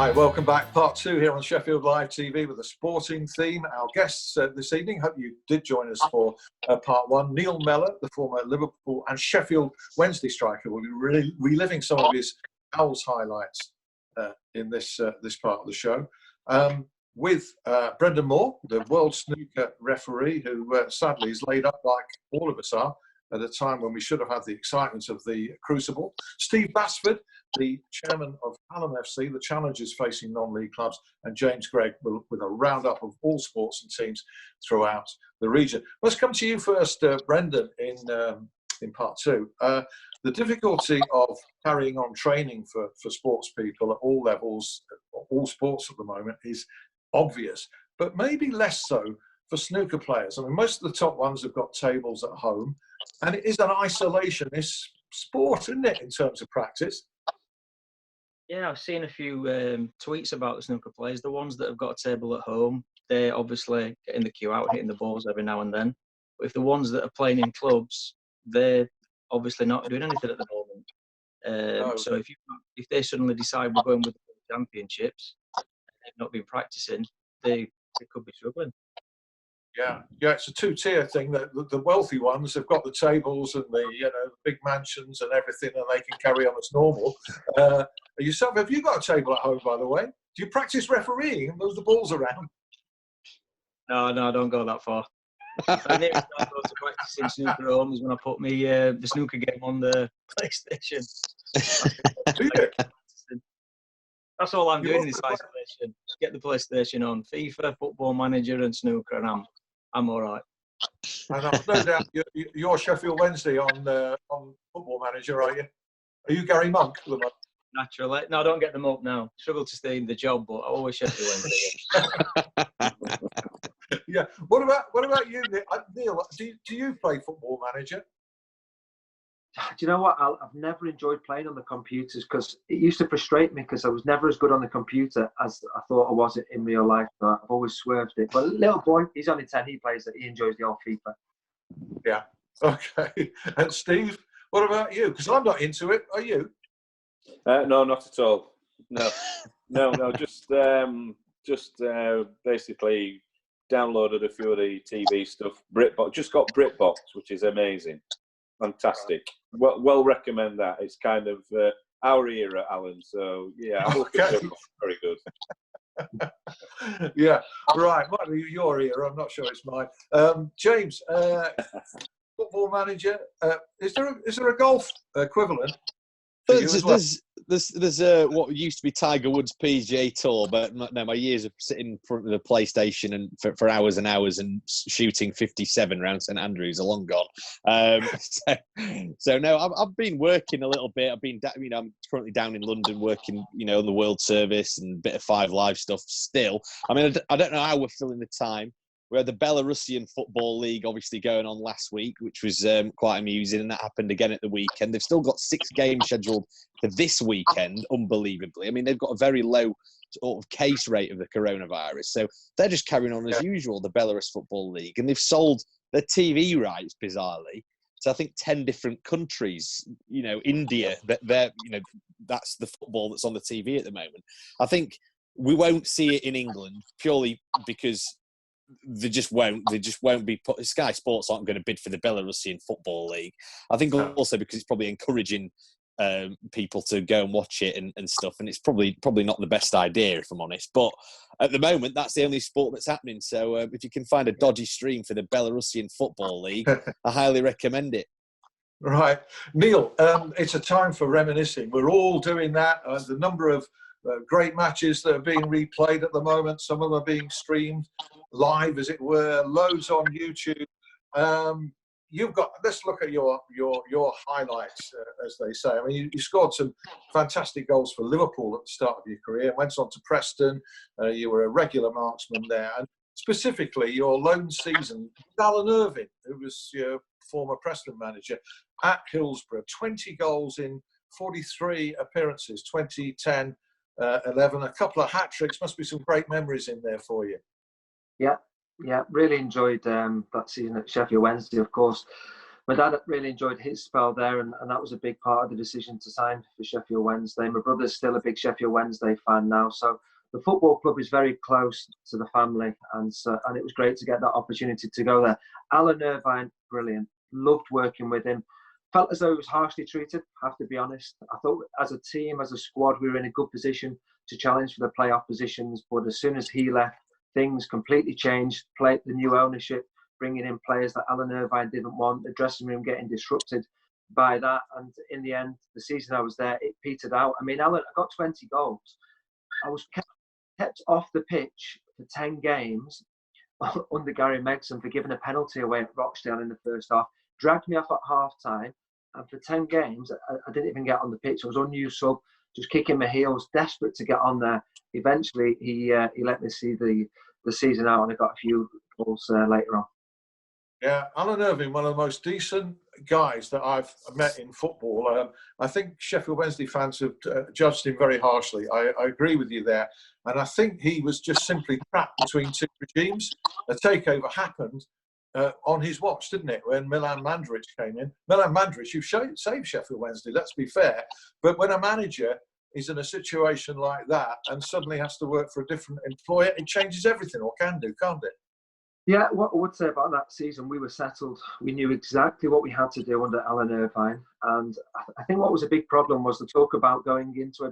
Hi, welcome back. Part two here on Sheffield Live TV with a sporting theme. Our guests this evening, hope you did join us for part one. Neil Mellor, the former Liverpool and Sheffield Wednesday striker, will be reliving some of his Owls highlights in this part of the show. With Brendan Moore, the World Snooker referee, who sadly is laid up like all of us are at a time when we should have had the excitement of the Crucible. Steve Basford, the chairman of Hallam FC, the challengers facing non-league clubs, and James Gregg with a roundup of all sports and teams throughout the region. Let's come to you first, Brendan, in part two. The difficulty of carrying on training for sports people at all levels, all sports at the moment, is obvious, but maybe less so for snooker players. I mean, most of the top ones have got tables at home, and it is an isolationist sport, isn't it, in terms of practice? Yeah, I've seen a few tweets about the snooker players. The ones that have got a table at home, they're obviously getting the cue out, hitting the balls every now and then. But if the ones that are playing in clubs, they're obviously not doing anything at the moment. No. So if they suddenly decide we're going with the championships, and they've not been practicing, they could be struggling. Yeah, it's a two-tier thing. That the wealthy ones have got the tables and the big mansions and everything, and they can carry on as normal. Yourself, have you got a table at home, by the way? Do you practice refereeing and move the balls around? No, I don't go that far. I nearly go to practicing snooker at home is when I put me the snooker game on the PlayStation. That's all I'm doing in this isolation. Get the PlayStation on, FIFA, Football Manager, and snooker, and I'm all right. And I've no doubt you're Sheffield Wednesday on Football Manager, are you? Are you Gary Monk at the moment? Naturally. No, I don't get them up now. Struggle to stay in the job, but I always Sheffield Wednesday. Yeah. What about you, Neil? Do you play Football Manager? Do you know what? I've never enjoyed playing on the computers because it used to frustrate me because I was never as good on the computer as I thought I was in real life. So I've always swerved it. But little boy, he's only 10. He plays it. He enjoys the old FIFA. Yeah. Okay. And Steve, what about you? Because I'm not into it. Are you? No, not at all. No. Just basically downloaded a few of the TV stuff. BritBox, just got BritBox, which is amazing. Fantastic. Well recommend that. It's kind of our era, Alan. So yeah, I look at it. Very good. Yeah, right. Might be your era. I'm not sure it's mine. James, Football Manager. Is there a golf equivalent? There's what used to be Tiger Woods PGA Tour, but no, my years of sitting in front of the PlayStation and for hours and hours and shooting 57 around St Andrews are long gone. So no, I've been working a little bit. I'm currently down in London working, on the World Service and a bit of 5 Live stuff still. I mean, I don't know how we're filling the time. We had the Belarusian Football League obviously going on last week, which was quite amusing, and that happened again at the weekend. They've still got 6 games scheduled for this weekend, unbelievably. I mean, they've got a very low sort of case rate of the coronavirus. So they're just carrying on as usual, the Belarus Football League. And they've sold their TV rights, bizarrely, to I think 10 different countries. India, that's the football that's on the TV at the moment. I think we won't see it in England purely because they just won't be put. Sky Sports aren't going to bid for the Belarusian Football League. I think also because it's probably encouraging people to go and watch it and stuff, and it's probably not the best idea, if I'm honest. But at the moment, that's the only sport that's happening. So if you can find a dodgy stream for the Belarusian Football League, I highly recommend it. Right. Neil, it's a time for reminiscing. We're all doing that. The number of great matches that are being replayed at the moment. Some of them are being streamed live, as it were, loads on YouTube. Let's look at your highlights, as they say. I mean, you scored some fantastic goals for Liverpool at the start of your career, went on to Preston. You were a regular marksman there. And specifically, your lone season, Alan Irvine, who was your former Preston manager, at Hillsborough, 20 goals in 43 appearances, 2010, 11, a couple of hat-tricks. Must be some great memories in there for you. Yeah, really enjoyed that season at Sheffield Wednesday, of course. my dad really enjoyed his spell there, and that was a big part of the decision to sign for Sheffield Wednesday. My brother's still a big Sheffield Wednesday fan now, so the football club is very close to the family, and it was great to get that opportunity to go there. Alan Irvine, brilliant. Loved working with him. Felt as though he was harshly treated, have to be honest. I thought as a team, as a squad, we were in a good position to challenge for the playoff positions, but as soon as he left, things completely changed. The new ownership, bringing in players that Alan Irvine didn't want, the dressing room getting disrupted by that, and in the end, the season I was there, it petered out. I mean, Alan, I got 20 goals. I was kept off the pitch for 10 games under Gary Megson for giving a penalty away at Rochdale in the first half, dragged me off at half-time, and for 10 games, I didn't even get on the pitch. I was unused sub, just kicking my heels, desperate to get on there. Eventually, he let me see the season out, and I got a few goals later on. Yeah, Alan Irvine, one of the most decent guys that I've met in football. I think Sheffield Wednesday fans have judged him very harshly. I agree with you there. And I think he was just simply trapped between two regimes. A takeover happened on his watch, didn't it, when Milan Mandaric came in. Milan Mandaric, you've saved Sheffield Wednesday, let's be fair. But when a manager is in a situation like that and suddenly has to work for a different employer, it changes everything, or can do, can't it? Yeah, what I would say about that season, we were settled. We knew exactly what we had to do under Alan Irvine. And I think what was a big problem was the talk about going into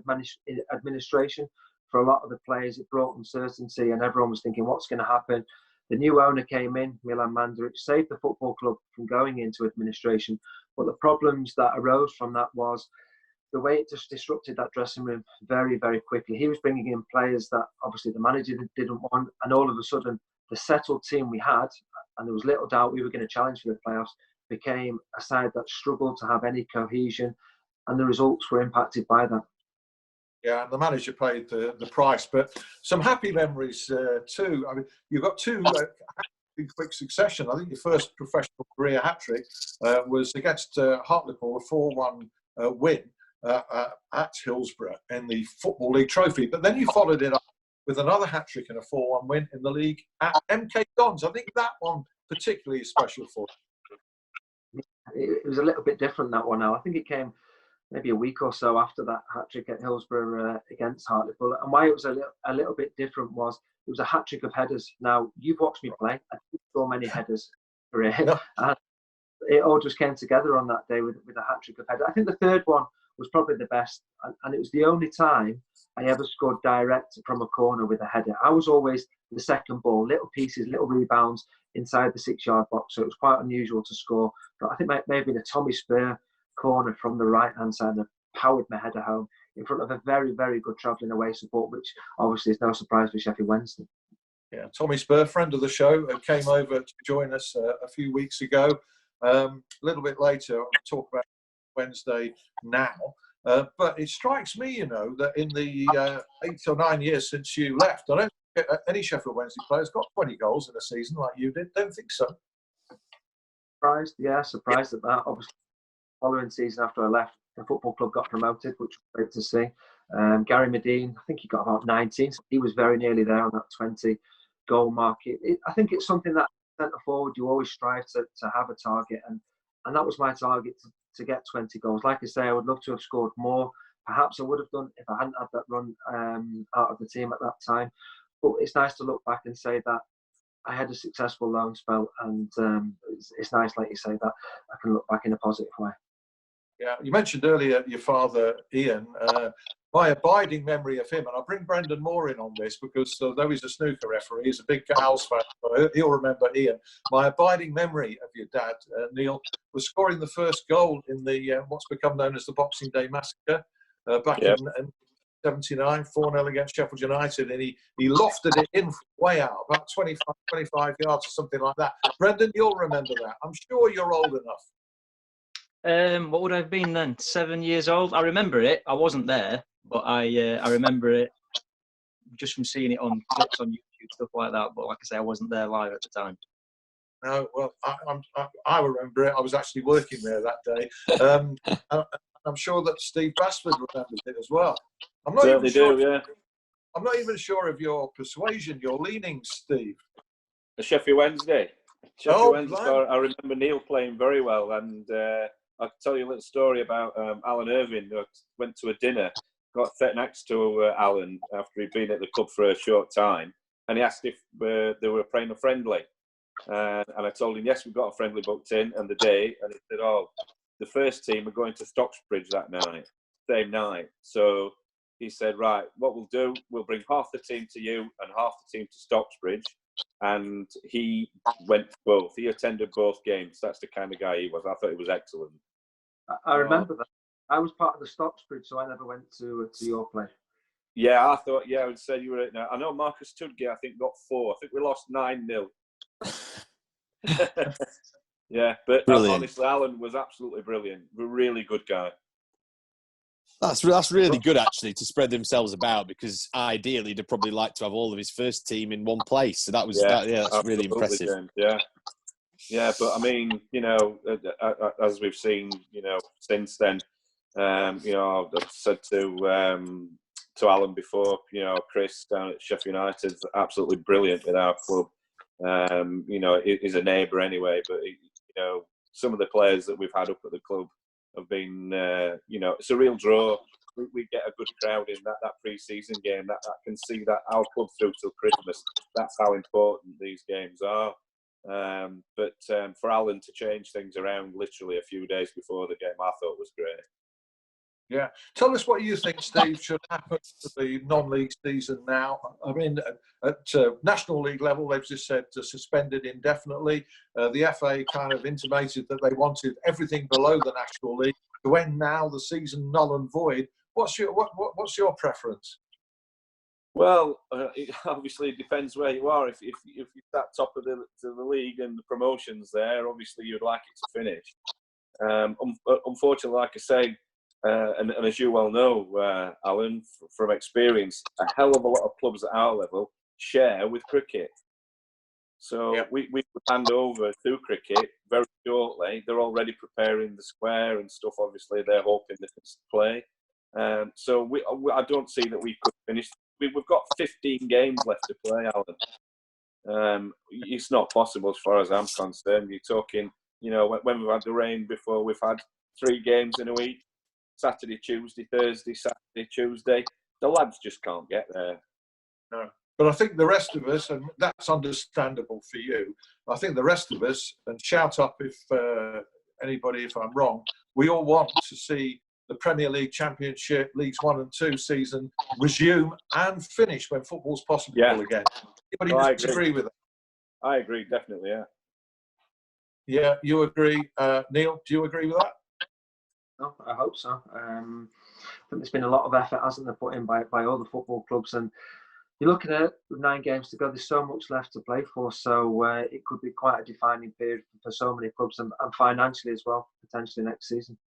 administration for a lot of the players. It brought uncertainty, and everyone was thinking, what's going to happen? The new owner came in, Milan Mandaric, saved the football club from going into administration. But the problems that arose from that was the way it just disrupted that dressing room very, very quickly. He was bringing in players that obviously the manager didn't want, and all of a sudden, the settled team we had, and there was little doubt we were going to challenge for the playoffs, became a side that struggled to have any cohesion, and the results were impacted by that. Yeah, and the manager paid the price, but some happy memories too. I mean, you've got two in quick succession. I think your first professional career hat-trick was against Hartlepool, a 4-1 win at Hillsborough in the Football League Trophy. But then you followed it up with another hat-trick and a 4-1 win in the league at MK Dons. I think that one particularly is special for you. It was a little bit different, that one now. I think it came maybe a week or so after that hat-trick at Hillsborough against Hartlepool. And why it was a little bit different was it was a hat-trick of headers. Now, you've watched me play. I didn't score many headers for it. No. And it all just came together on that day with a hat-trick of headers. I think the third one was probably the best. And it was the only time I ever scored direct from a corner with a header. I was always the second ball, little pieces, little rebounds inside the 6-yard box. So it was quite unusual to score. But I think it may have been a Tommy Spur corner from the right-hand side that powered my header home in front of a very, very good travelling away support, which obviously is no surprise for Sheffield Wednesday. Yeah, Tommy Spur, friend of the show, came over to join us a few weeks ago. A little bit later, I'll talk about Wednesday now. But it strikes me, you know, that in the 8 or 9 years since you left, I don't think any Sheffield Wednesday players got 20 goals in a season like you did. Don't think so. Surprised at that. Obviously, following season after I left, the football club got promoted, which was great to see. Gary Medine, I think he got about 19, so he was very nearly there on that 20 goal mark. I think it's something that centre forward you always strive to have a target, and that was my target to get 20 goals. Like I say, I would love to have scored more. Perhaps I would have done if I hadn't had that run out of the team at that time. But it's nice to look back and say that I had a successful loan spell, and it's nice, like you say, that I can look back in a positive way. Yeah, you mentioned earlier your father, Ian. My abiding memory of him, and I'll bring Brendan Moore in on this because though he's a snooker referee, he's a big Owls fan, so he'll remember Ian. My abiding memory of your dad, Neil, was scoring the first goal in the what's become known as the Boxing Day Massacre back in 79, 4-0 against Sheffield United, and he lofted it in way out, about 25 yards or something like that. Brendan, you'll remember that. I'm sure you're old enough. What would I have been then? 7 years old. I remember it. I wasn't there, but I remember it just from seeing it on clips on YouTube, stuff like that. But like I say, I wasn't there live at the time. No, well, I remember it. I was actually working there that day. I'm sure that Steve Basford remembers it as well. I'm not even sure of your persuasion, your leanings, Steve. The Sheffield Wednesday. Sheffield Wednesday. I remember Neil playing very well, and I'll tell you a little story about Alan Irving. I went to a dinner, got sat next to Alan after he'd been at the club for a short time, and he asked if they were playing a friendly. And I told him, yes, we've got a friendly booked in and the day. And he said, oh, the first team are going to Stocksbridge that night, same night. So he said, right, what we'll do, we'll bring half the team to you and half the team to Stocksbridge. And he went to both. He attended both games. That's the kind of guy he was. I thought he was excellent. I remember that. I was part of the Stocksbridge, so I never went to your play. Yeah, I thought, I would say you were at now. I know Marcus Tudgay, I think, got 4. I think we lost 9-0. Yeah, but honestly, Alan was absolutely brilliant. A really good guy. That's really good, actually, to spread themselves about, because ideally they'd probably like to have all of his first team in one place. So that's really impressive. James, yeah, but I mean, as we've seen, since then, I've said to Alan before, Chris down at Sheffield United is absolutely brilliant in our club. He's a neighbour anyway, but some of the players that we've had up at the club have been, it's a real draw. We get a good crowd in that pre-season game that can see that our club through till Christmas. That's how important these games are. But for Alan to change things around literally a few days before the game, I thought was great. Yeah. Tell us what you think, Steve, should happen to the non-league season now. I mean, at National League level, they've just said to suspend it indefinitely. The FA kind of intimated that they wanted everything below the National League to end now, the season null and void. What's your preference? Well, obviously it depends where you are. If you're at top of the league and the promotions there, obviously you'd like it to finish. Unfortunately, like I say, and as you well know, Alan, from experience, a hell of a lot of clubs at our level share with cricket. So we would hand over to cricket very shortly. They're already preparing the square and stuff. Obviously, they're hoping they can play. So I don't see that we could finish. We've got 15 games left to play, Alan. It's not possible as far as I'm concerned. You're talking, when we've had the rain before, we've had 3 games in a week. Saturday, Tuesday, Thursday, Saturday, Tuesday. The lads just can't get there. No. But I think the rest of us, and that's understandable for you, I think the rest of us, and shout up if anybody, if I'm wrong, we all want to see the Premier League, Championship, Leagues 1 and 2 season resume and finish when football's possible again. Anybody disagree with that? I agree, definitely, yeah. Yeah, you agree. Neil, do you agree with that? No, I hope so. I think there's been a lot of effort, hasn't there, put in by all the football clubs, and you're looking at 9 games to go. There's so much left to play for, so it could be quite a defining period for so many clubs, and financially as well, potentially next season.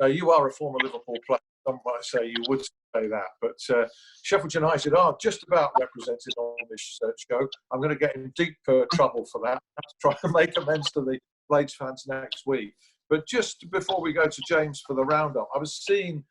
You are a former Liverpool player. Some might say you would say that, but Sheffield United are just about represented on this show. I'm going to get in deep trouble for that. I have to try and make amends to the Blades fans next week. But just before we go to James for the roundup, I was seeing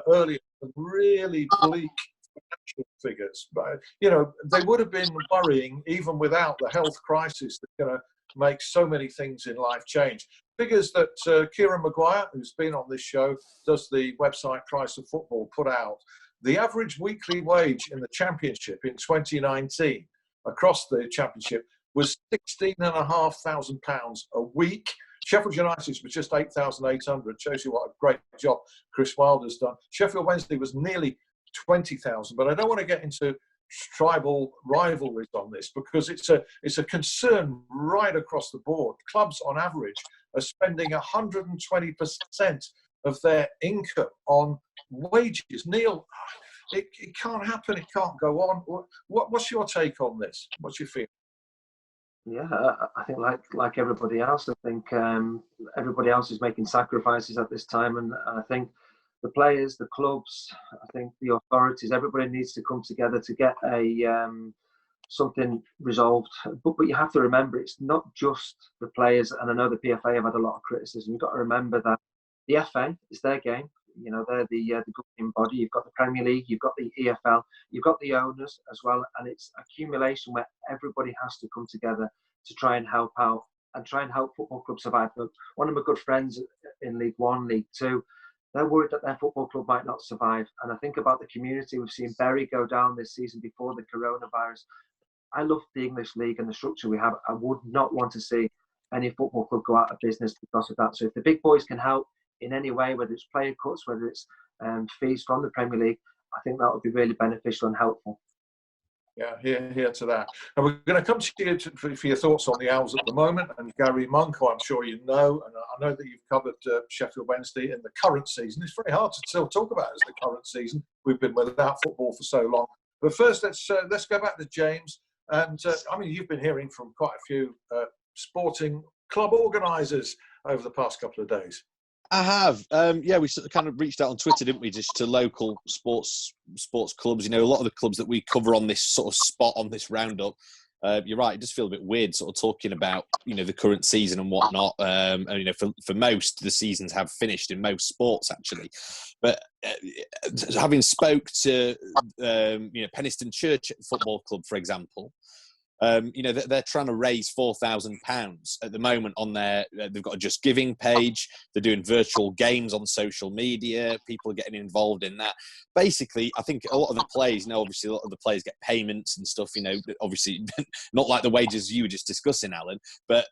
earlier some really bleak financial figures. But, they would have been worrying even without the health crisis that's going to make so many things in life change. Figures that Kieran Maguire, who's been on this show, does the website Price of Football, put out. The average weekly wage in the Championship in 2019 across the Championship was £16,500 a week. Sheffield United's was just 8,800. Shows you what a great job Chris Wilder's done. Sheffield Wednesday was nearly 20,000. But I don't want to get into tribal rivalries on this because it's a concern right across the board. Clubs, on average, are spending 120% of their income on wages. Neil, it can't happen. It can't go on. What's your take on this? What's your feeling? Yeah, I think like everybody else, I think everybody else is making sacrifices at this time, and I think the players, the clubs, I think the authorities, everybody needs to come together to get something resolved. But you have to remember, it's not just the players, and I know the PFA have had a lot of criticism. You've got to remember that the FA is their game. They're the governing body. You've got the Premier League, you've got the EFL, you've got the owners as well, and it's accumulation where everybody has to come together to try and help out and try and help football clubs survive. But one of my good friends in League One, League Two, they're worried that their football club might not survive. And I think about the community. We've seen Bury go down this season before the coronavirus. I love the English League and the structure we have. I would not want to see any football club go out of business because of that. So if the big boys can help in any way, whether it's player cuts, whether it's fees from the Premier League, I think that would be really beneficial and helpful. Yeah, here to that. And we're going to come to you for your thoughts on the Owls at the moment. And Gary Monk, who I'm sure you know, and I know that you've covered Sheffield Wednesday in the current season. It's very hard to still talk about it as the current season. We've been without football for so long. But first, let's go back to James. And I mean, you've been hearing from quite a few sporting club organisers over the past couple of days. I have. Yeah, we sort of kind of reached out on Twitter, didn't we, just to local sports clubs. You know, a lot of the clubs that we cover on this sort of spot, on this roundup, you're right, it does feel a bit weird sort of talking about, you know, the current season and whatnot. And, you know, for most, the seasons have finished in most sports, actually. But having spoke to, you know, Penistone Church Football Club, for example, you know, they're trying to raise £4,000 at the moment on their. They've got a Just Giving page. They're doing virtual games on social media. People are getting involved in that. Basically, I think a lot of the players, you know, obviously a lot of the players get payments and stuff. You know, obviously not like the wages you were just discussing, Alan, but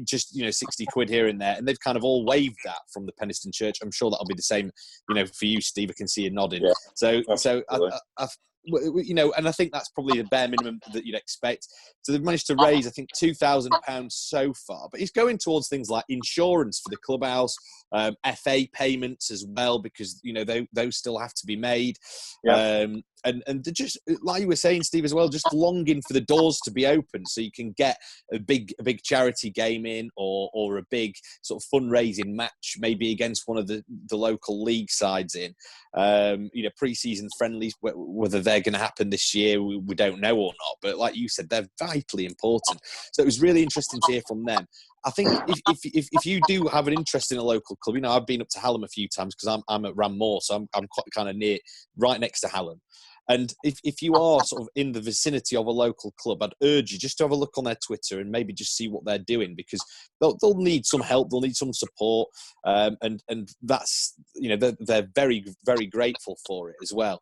just, you know, 60 quid here and there, and they've kind of all waived that from the Penistone Church. I'm sure that'll be the same, you know, for you, Steve. I can see you nodding. Yeah, so I you know, and I think that's probably the bare minimum that you'd expect. So they've managed to raise, I think, £2,000 so far. But it's going towards things like insurance for the clubhouse, FA payments as well, because, you know, those still have to be made. Yeah. And they're just, like you were saying, Steve, as well, just longing for the doors to be open so you can get a big charity game in, or a big sort of fundraising match, maybe against one of the local league sides in. You know, pre-season friendlies, whether they're going to happen this year, we don't know or not. But like you said, they're vitally important. So it was really interesting to hear from them. I think if you do have an interest in a local club, you know, I've been up to Hallam a few times because I'm at Moore, so I'm quite kind of near, right next to Hallam. And if you are sort of in the vicinity of a local club, I'd urge you just to have a look on their Twitter and maybe just see what they're doing, because they'll need some help, they'll need some support, and that's, you know, they're very, very grateful for it as well.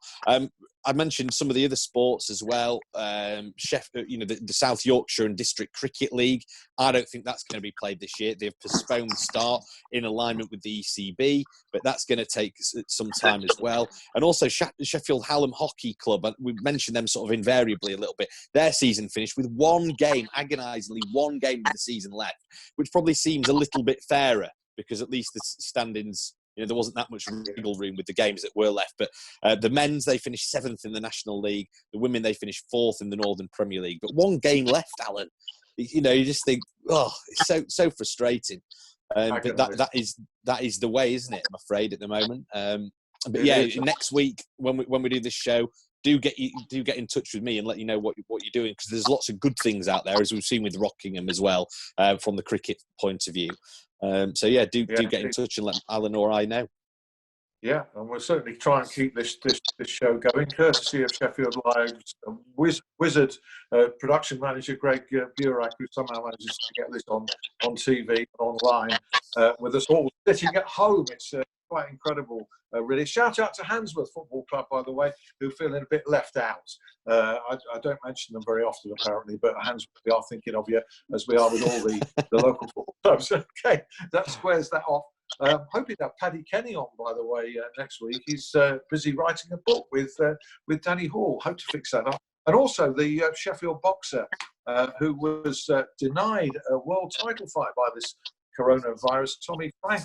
I mentioned some of the other sports as well. You know, the South Yorkshire and District Cricket League. I don't think that's going to be played this year. They've postponed the start in alignment with the ECB, but that's going to take some time as well. And also Sheffield Hallam Hockey Club. We mentioned them sort of invariably a little bit. Their season finished with one game, agonisingly one game of the season left, which probably seems a little bit fairer because at least the standings, you know, there wasn't that much wriggle room with the games that were left. But the men's, they finished 7th in the National League. The women, they finished 4th in the Northern Premier League. But one game left, Alan. You know, you just think, oh, it's so frustrating. But that is the way, isn't it? I'm afraid at the moment. But yeah, next week when we do this show, do get in touch with me and let you know what you're doing, because there's lots of good things out there, as we've seen with Rockingham as well, from the cricket point of view. So yeah, do get in touch and let Alan or I know. Yeah, and we'll certainly try and keep this show going, courtesy of Sheffield Live's wizard production manager, Gregg, who somehow manages to get this on TV, online, with us all sitting at home. It's quite incredible, really. Shout out to Handsworth Football Club, by the way, who are feeling a bit left out. I don't mention them very often, apparently, but Handsworth, we are thinking of you, as we are with all the local football clubs. Okay, that squares that off. Hoping to have Paddy Kenny on, by the way, next week. He's busy writing a book with Danny Hall. Hope to fix that up. And also the Sheffield boxer who was denied a world title fight by this coronavirus, Tommy Frank,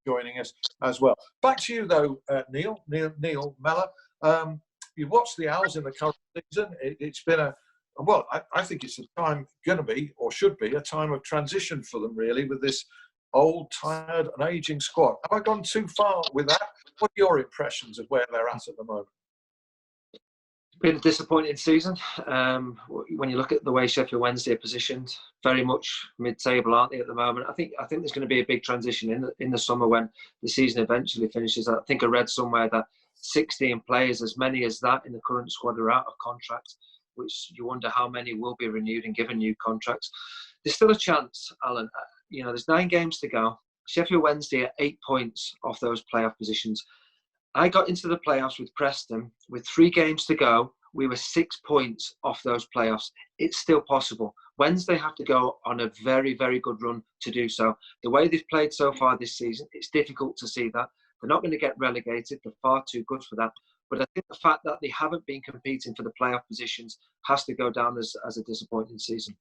joining us as well. Back to you, though, Neil Mellor. You've watched the Owls in the current season. It's been I think it's a time going to be, or should be, a time of transition for them, really, with this old, tired and ageing squad. Have I gone too far with that? What are your impressions of where they're at the moment? It's been a disappointing season. When you look at the way Sheffield Wednesday are positioned, very much mid-table, aren't they, at the moment? I think there's going to be a big transition in the summer when the season eventually finishes. I think I read somewhere that 16 players, as many as that in the current squad, are out of contract. which you wonder how many will be renewed and given new contracts. There's still a chance, Alan. You know, there's 9 games to go. Sheffield Wednesday are 8 points off those playoff positions. I got into the playoffs with Preston with 3 games to go. We were 6 points off those playoffs. It's still possible. Wednesday have to go on a very, very good run to do so. The way they've played so far this season, it's difficult to see that. They're not going to get relegated. They're far too good for that. But I think the fact that they haven't been competing for the playoff positions has to go down as a disappointing season.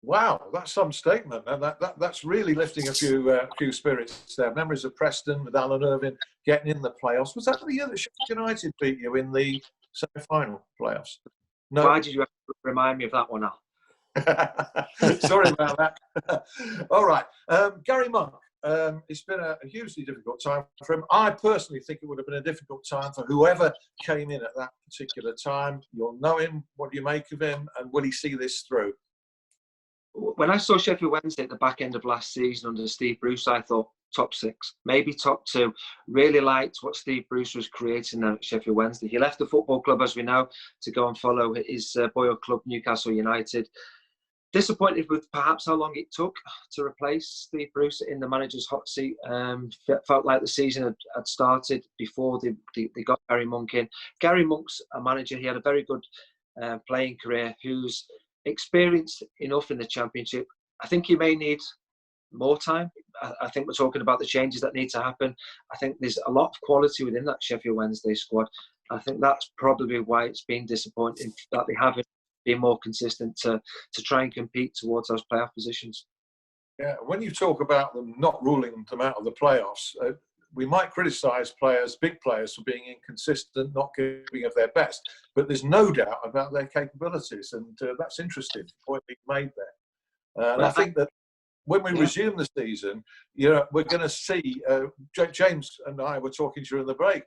Wow, that's some statement, and that's really lifting a few spirits there. Memories of Preston with Alan Irvine getting in the playoffs. Was that the year that Sheffield United beat you in the semi-final playoffs? No. Why did you have to remind me of that one, Al? Sorry about that. All right, Gary Monk. It's been a hugely difficult time for him. I personally think it would have been a difficult time for whoever came in at that particular time. You'll know him. What do you make of him? And will he see this through? When I saw Sheffield Wednesday at the back end of last season under Steve Bruce, I thought top 6, maybe top 2. Really liked what Steve Bruce was creating at Sheffield Wednesday. He left the football club, as we know, to go and follow his boyhood club, Newcastle United. Disappointed with perhaps how long it took to replace Steve Bruce in the manager's hot seat. Felt like the season had started before they got Gary Monk in. Gary Monk's a manager. He had a very good playing career, who's experienced enough in the Championship. I think he may need more time. I think we're talking about the changes that need to happen. I think there's a lot of quality within that Sheffield Wednesday squad. I think that's probably why it's been disappointing that they haven't been more consistent to try and compete towards those playoff positions. Yeah, when you talk about them not ruling them out of the playoffs, we might criticise players, big players, for being inconsistent, not giving of their best, but there's no doubt about their capabilities, and that's interesting, the point being made there. And I think that when we resume the season, we're going to see, James and I were talking during the break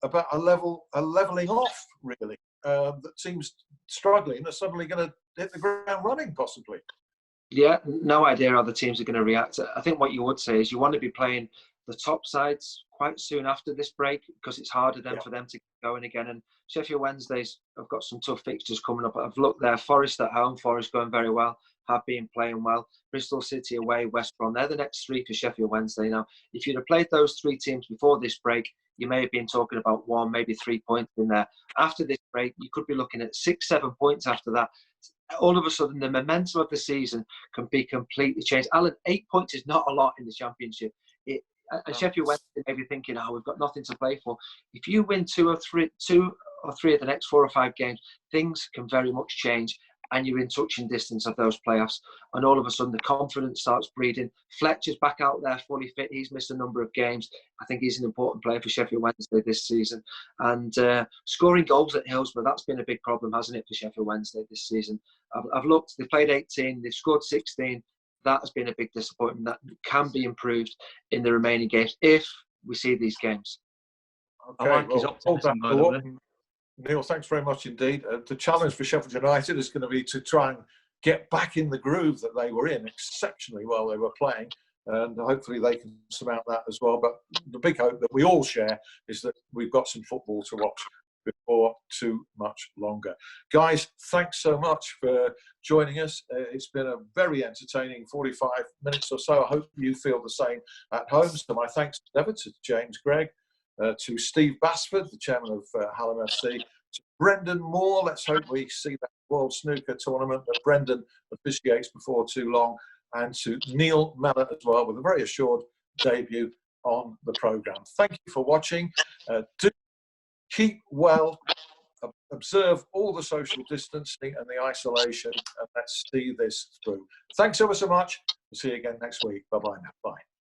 about a levelling off, really, that seems struggling, are suddenly going to hit the ground running, possibly. Yeah, no idea how the teams are going to react. I think what you would say is you want to be playing the top sides quite soon after this break, because it's harder then for them to get going again. And Sheffield Wednesdays have got some tough fixtures coming up. I've looked there. Forest at home. Forest going very well. Have been playing well. Bristol City away. West Brom. They're the next 3 for Sheffield Wednesday. Now, if you'd have played those 3 teams before this break, you may have been talking about 1, maybe 3 points in there. After this break, you could be looking at 6, 7 points after that. All of a sudden, the momentum of the season can be completely changed. Alan, 8 points is not a lot in the Championship. And Sheffield Wednesday may be thinking, we've got nothing to play for. If you win 2 or 3 of the next 4 or 5 games, things can very much change, and you're in touching distance of those playoffs. And all of a sudden, the confidence starts breeding. Fletcher's back out there fully fit. He's missed a number of games. I think he's an important player for Sheffield Wednesday this season. And scoring goals at Hillsborough, that's been a big problem, hasn't it, for Sheffield Wednesday this season? I've looked. They've played 18. They've scored 16. That has been a big disappointment. That can be improved in the remaining games if we see these games. Okay, I like his optimism, by the way. Neil, thanks very much indeed. The challenge for Sheffield United is going to be to try and get back in the groove that they were in exceptionally while they were playing, and hopefully they can surmount that as well. But the big hope that we all share is that we've got some football to watch before too much longer. Guys, thanks so much for joining us. It's been a very entertaining 45 minutes or so. I hope you feel the same at home. So my thanks ever to James Gregg, to Steve Basford, the chairman of Hallam FC, to Brendan Moore. Let's hope we see that World Snooker tournament that Brendan officiates before too long, and to Neil Mellor as well, with a very assured debut on the programme. Thank you for watching. Do keep well, observe all the social distancing and the isolation, and let's see this through. Thanks ever so much. We'll see you again next week. Bye-bye now. Bye.